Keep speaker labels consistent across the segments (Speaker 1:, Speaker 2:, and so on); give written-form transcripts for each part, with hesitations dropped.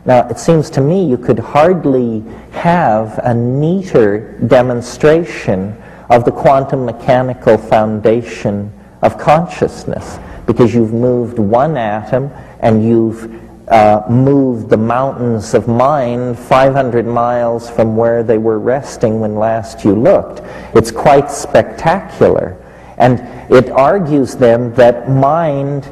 Speaker 1: Now, it seems to me you could hardly have a neater demonstration of the quantum mechanical foundation of consciousness, because you've moved one atom and you've moved the mountains of mind 500 miles from where they were resting when last you looked. It's quite spectacular. And it argues then that mind,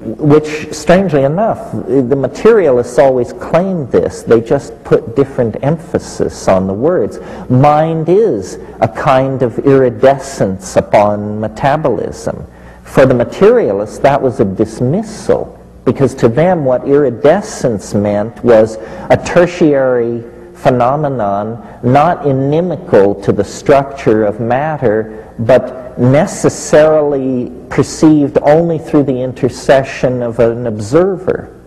Speaker 1: which, strangely enough, the materialists always claim this. They just put different emphasis on the words. Mind is a kind of iridescence upon metabolism. For the materialists, that was a dismissal, because to them what iridescence meant was a tertiary phenomenon, not inimical to the structure of matter, but necessarily perceived only through the intercession of an observer.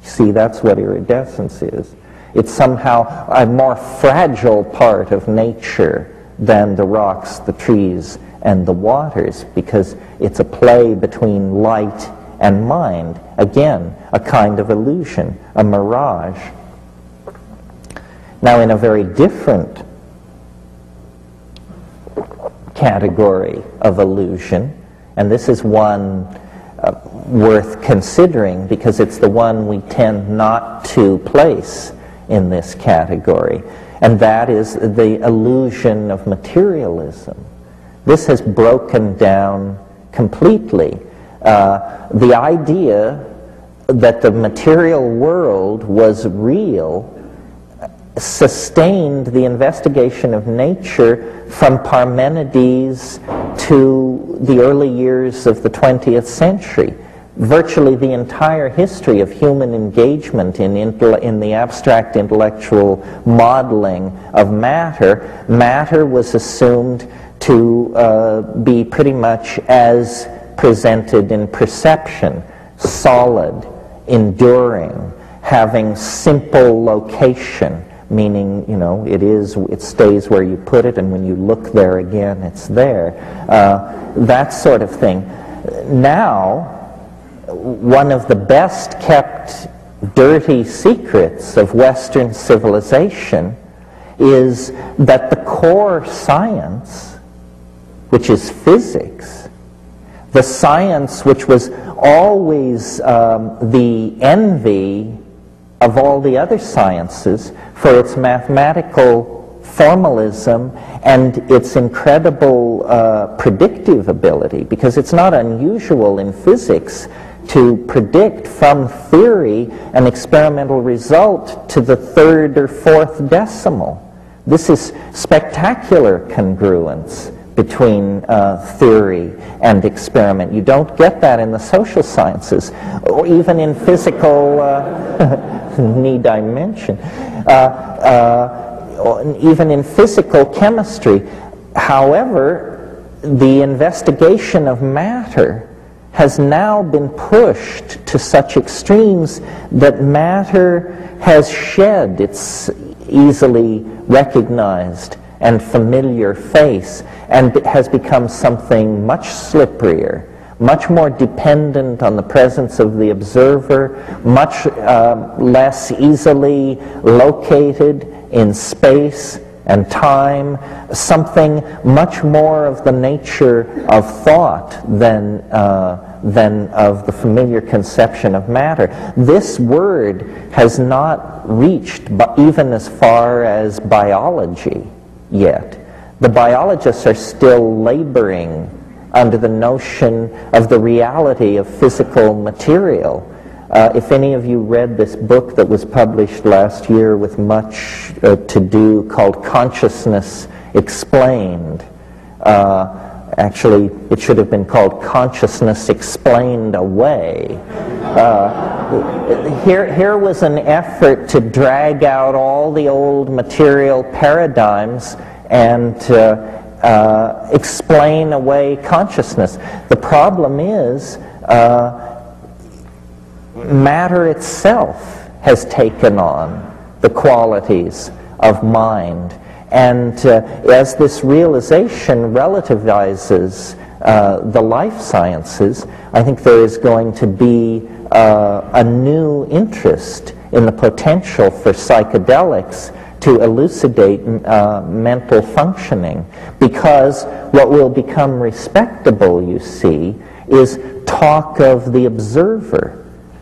Speaker 1: See, that's what iridescence is. It's somehow a more fragile part of nature than the rocks, the trees, and the waters, because it's a play between light and mind. Again, a kind of illusion, a mirage. Now, in a very different category of illusion, and this is one worth considering because it's the one we tend not to place in this category, and that is the illusion of materialism. This has broken down completely. The idea that the material world was real sustained the investigation of nature from Parmenides to the early years of the 20th century. Virtually the entire history of human engagement in the abstract intellectual modeling of matter, matter was assumed to be pretty much as presented in perception, solid, enduring, having simple location, meaning, you know, it stays where you put it, and when you look there again, it's there. That sort of thing. Now, one of the best kept dirty secrets of Western civilization is that the core science, which is physics, the science which was always the envy of all the other sciences for its mathematical formalism and its incredible predictive ability, because it's not unusual in physics to predict from theory an experimental result to the third or fourth decimal. This is spectacular congruence between theory and experiment. You don't get that in the social sciences, or even in physical, need I mention, even in physical chemistry. However, the investigation of matter has now been pushed to such extremes that matter has shed its easily recognized and familiar face, and has become something much slipperier, much more dependent on the presence of the observer, much less easily located in space and time, something much more of the nature of thought than of the familiar conception of matter. This word has not reached even as far as biology yet. The biologists are still laboring under the notion of the reality of physical material. If any of you read this book that was published last year with much to do, called Consciousness Explained, actually it should have been called Consciousness Explained Away. Here was an effort to drag out all the old material paradigms and explain away consciousness. The problem is matter itself has taken on the qualities of mind. And as this realization relativizes the life sciences, I think there is going to be a new interest in the potential for psychedelics to elucidate mental functioning, because what will become respectable, you see, is talk of the observer.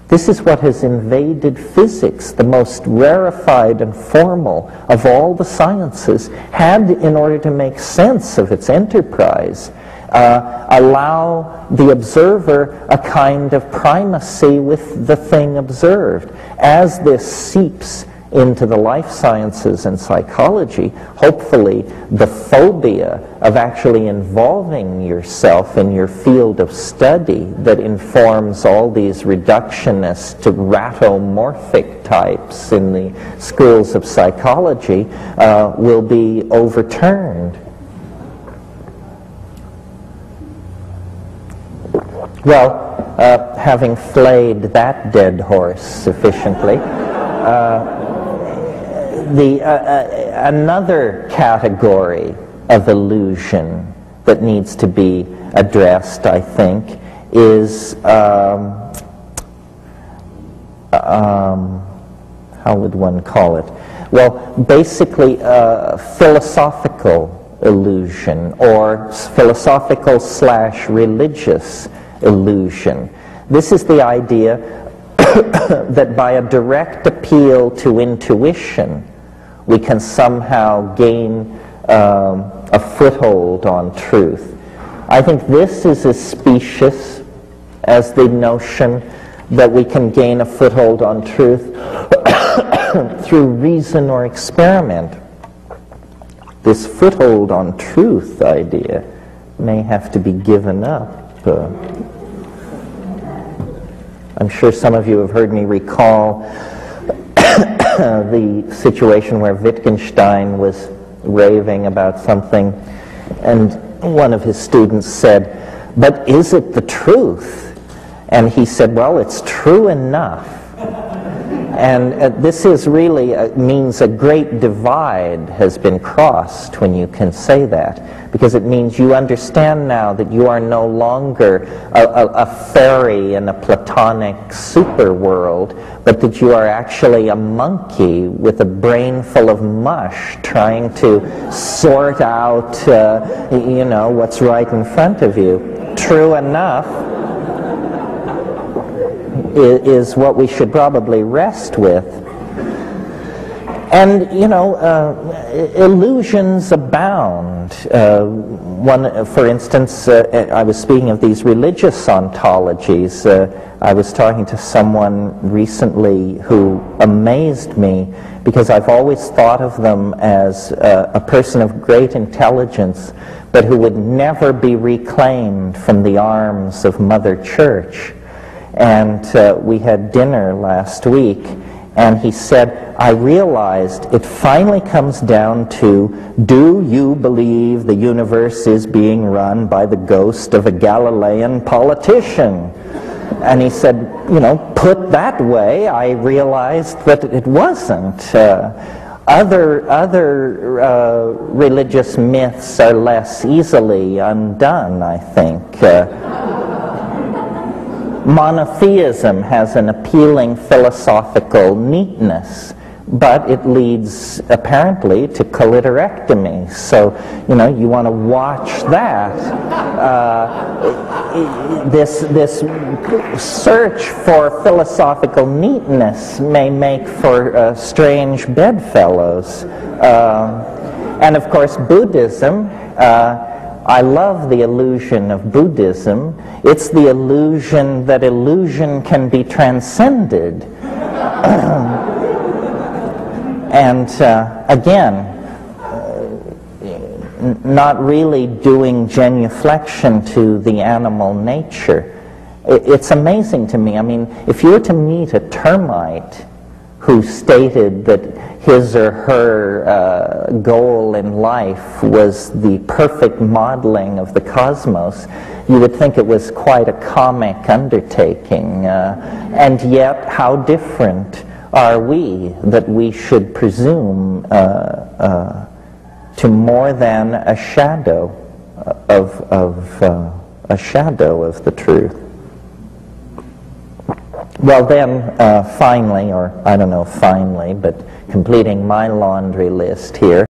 Speaker 1: This is what has invaded physics, the most rarefied and formal of all the sciences, had, in order to make sense of its enterprise, allow the observer a kind of primacy with the thing observed. As this seeps into the life sciences and psychology, hopefully the phobia of actually involving yourself in your field of study that informs all these reductionist to ratomorphic types in the schools of psychology will be overturned. Well, having flayed that dead horse sufficiently, another category of illusion that needs to be addressed, I think, is how would one call it? Well, basically philosophical illusion, or philosophical/religious illusion. This is the idea that by a direct appeal to intuition, we can somehow gain a foothold on truth. I think this is as specious as the notion that we can gain a foothold on truth through reason or experiment. This foothold on truth idea may have to be given up. I'm sure some of you have heard me recall the situation where Wittgenstein was raving about something, and one of his students said, "But is it the truth?" And he said, "Well, it's true enough." And this is really means a great divide has been crossed when you can say that, because it means you understand now that you are no longer a fairy in a Platonic super world, but that you are actually a monkey with a brain full of mush trying to sort out, what's right in front of you. True enough is what we should probably rest with. And, illusions abound. For instance, I was speaking of these religious ontologies. I was talking to someone recently who amazed me, because I've always thought of them as a person of great intelligence, but who would never be reclaimed from the arms of Mother Church. And we had dinner last week, and he said, "I realized it finally comes down to, do you believe the universe is being run by the ghost of a Galilean politician?" And he said, put that way, I realized that it wasn't. Other religious myths are less easily undone, I think. Monotheism has an appealing philosophical neatness, but it leads apparently to clitorectomy. So, you want to watch that. This search for philosophical neatness may make for strange bedfellows. And of course, Buddhism. I love the illusion of Buddhism. It's the illusion that illusion can be transcended. And again, not really doing genuflection to the animal nature. It's amazing to me. I mean, if you were to meet a termite who stated that his or her goal in life was the perfect modeling of the cosmos, you would think it was quite a comic undertaking. And yet, how different are we that we should presume to more than a shadow of the truth? Well then, finally, or I don't know finally, but completing my laundry list here,